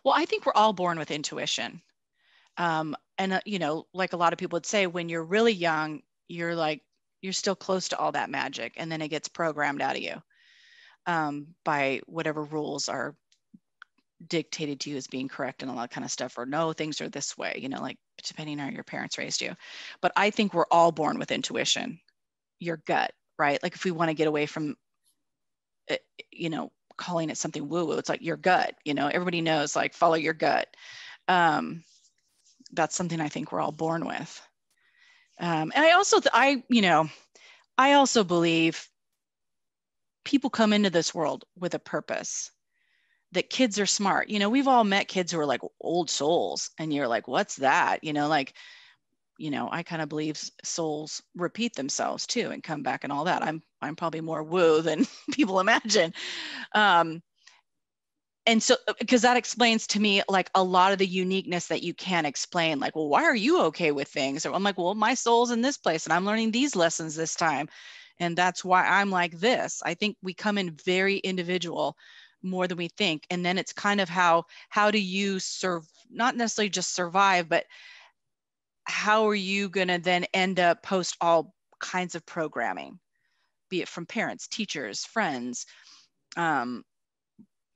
Well, I think we're all born with intuition. And, you know, like a lot of people would say, when you're really young, you're like, you're still close to all that magic. And then it gets programmed out of you by whatever rules are dictated to you as being correct and all that kind of stuff, or no, things are this way, you know, like depending on how your parents raised you. But I think we're all born with intuition, your gut, right? Like if we want to get away from, you know, calling it something woo woo, it's like your gut, you know, everybody knows, like follow your gut. Um, that's something I think we're all born with. And I also believe people come into this world with a purpose, that kids are smart. You know, we've all met kids who are like old souls and you're like, what's that? You know, like, you know, I kind of believe souls repeat themselves too and come back and all that. I'm probably more woo than people imagine. Um, and so, because that explains to me like a lot of the uniqueness that you can't explain. Like, well, why are you okay with things? Or I'm like, well, my soul's in this place and I'm learning these lessons this time. And that's why I'm like this. I think we come in very individual more than we think. And then it's kind of how do you serve, not necessarily just survive, but how are you going to then end up post all kinds of programming, be it from parents, teachers, friends, um,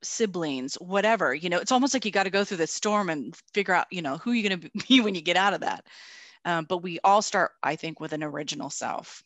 siblings, whatever. You know, it's almost like you got to go through the storm and figure out, you know, who you're going to be when you get out of that. But we all start, I think, with an original self.